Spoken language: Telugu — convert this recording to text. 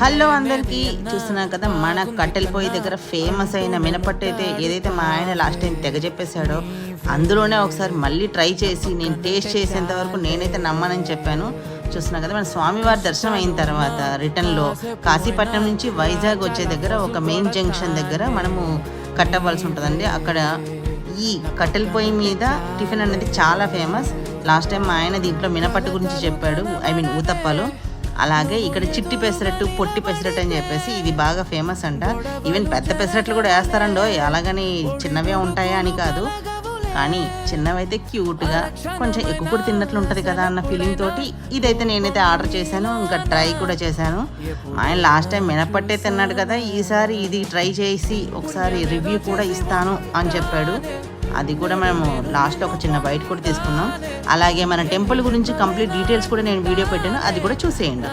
హలో అందరికీ, చూస్తున్నాం కదా మన కట్టెల పొయ్యి దగ్గర ఫేమస్ అయిన మినపట్టు అయితే ఏదైతే మా ఆయన లాస్ట్ టైం తెగ చెప్పేశాడో అందులోనే ఒకసారి మళ్ళీ ట్రై చేసి నేను టేస్ట్ చేసేంత వరకు నేనైతే నమ్మనని చెప్పాను. చూస్తున్నాం కదా మన స్వామివారి దర్శనం అయిన తర్వాత రిటర్న్లో కాశీపట్నం నుంచి వైజాగ్ వచ్చే దగ్గర ఒక మెయిన్ జంక్షన్ దగ్గర మనము కట్టవలసి ఉంటుందండి. అక్కడ ఈ కట్టెల పొయ్యి మీద టిఫిన్ అనేది చాలా ఫేమస్. లాస్ట్ టైం మా ఆయన దీంట్లో మినపట్టు గురించి చెప్పాడు, ఊతప్పాలు. అలాగే ఇక్కడ చిట్టి పెసరట్టు, పొట్టి పెసరట్టు అని చెప్పేసి ఇది బాగా ఫేమస్ అంట. ఈవెన్ పెద్ద పెసరట్లు కూడా వేస్తారండో, అలాగని చిన్నవే ఉంటాయా అని కాదు, కానీ చిన్నవైతే క్యూట్గా కొంచెం ఎక్కువ కూడా తిన్నట్లు ఉంటుంది కదా అన్న ఫీలింగ్ తోటి ఇదైతే నేనైతే ఆర్డర్ చేశాను, ఇంకా ట్రై కూడా చేశాను. ఆయన లాస్ట్ టైం మినపట్టే తిన్నాడు కదా, ఈసారి ఇది ట్రై చేసి ఒకసారి రివ్యూ కూడా ఇస్తాను అని చెప్పాడు. అది కూడా మేము లాస్ట్లో ఒక చిన్న బైట్ కూడా తీసుకున్నాం. అలాగే మన టెంపుల్ గురించి కంప్లీట్ డీటెయిల్స్ కూడా నేను వీడియో పెట్టాను, అది కూడా చూసేయండి.